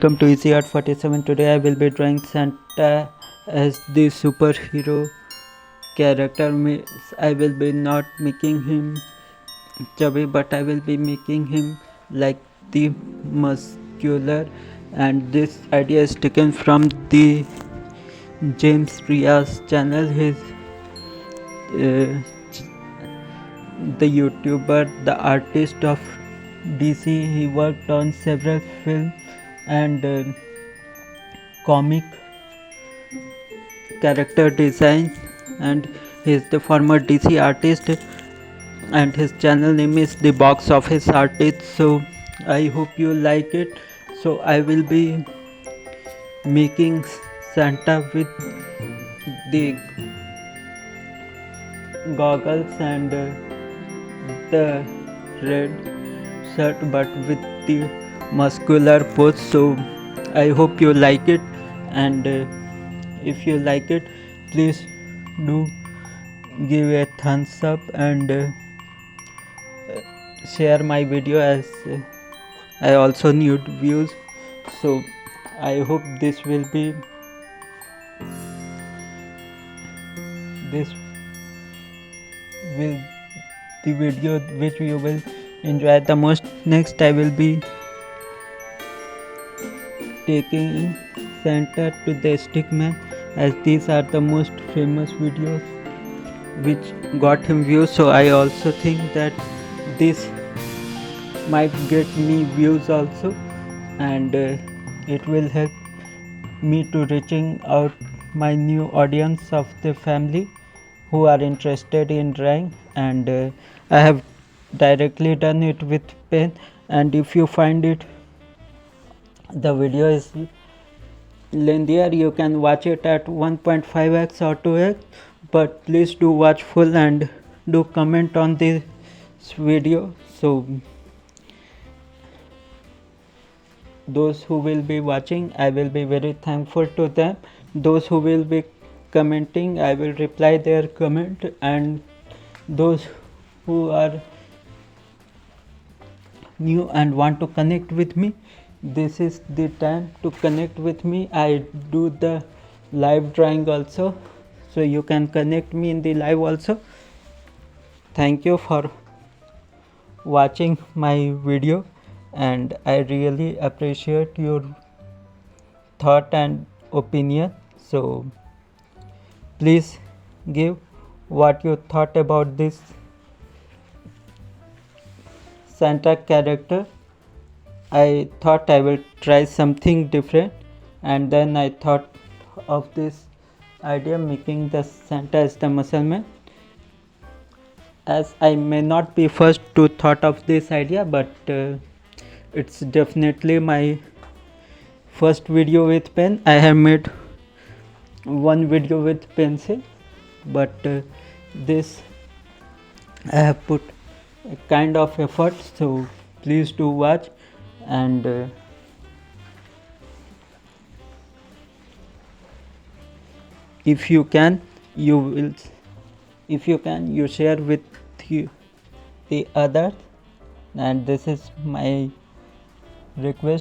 Welcome to EasyArts47. Today I will be drawing Santa as the superhero character. I will be not making him chubby, but I will be making him like the muscular, and this idea is taken from the James Ria's channel. His the YouTuber, the artist of DC. He worked on several films and comic character design, and he is the former DC artist, and his channel name is the Box Office Artist. So I hope you like it. So I will be making Santa with the goggles and the red shirt, but with the muscular pose. So I hope you like it, and if you like it, please do give a thumbs up and share my video, as I also need views. So I hope this will be the video which you will enjoy the most. Next I will be taking Santa to the Stickman, as these are the most famous videos which got him views. So I also think that this might get me views also, and it will help me to reaching out my new audience of the family who are interested in drawing. And I have directly done it with pen, and if you find it the video is lengthier, you can watch it at 1.5x or 2x, but please do watch full and do comment on this video. So those who will be watching, I will be very thankful to them. Those who will be commenting, I will reply their comment, and those who are new and want to connect with me, this is the time to connect with me. I do the live drawing also, so you can connect me in the live also. Thank you for watching my video, and I really appreciate your thought and opinion. So please give what you thought about this Santa character. I thought I will try something different, and then I thought of this idea, making the Santa as the muscle man. As I may not be first to thought of this idea, but it's definitely my first video with pen. I have made one video with pencil, but this I have put a kind of effort. So please do watch, and if you can, you share with the others, and this is my request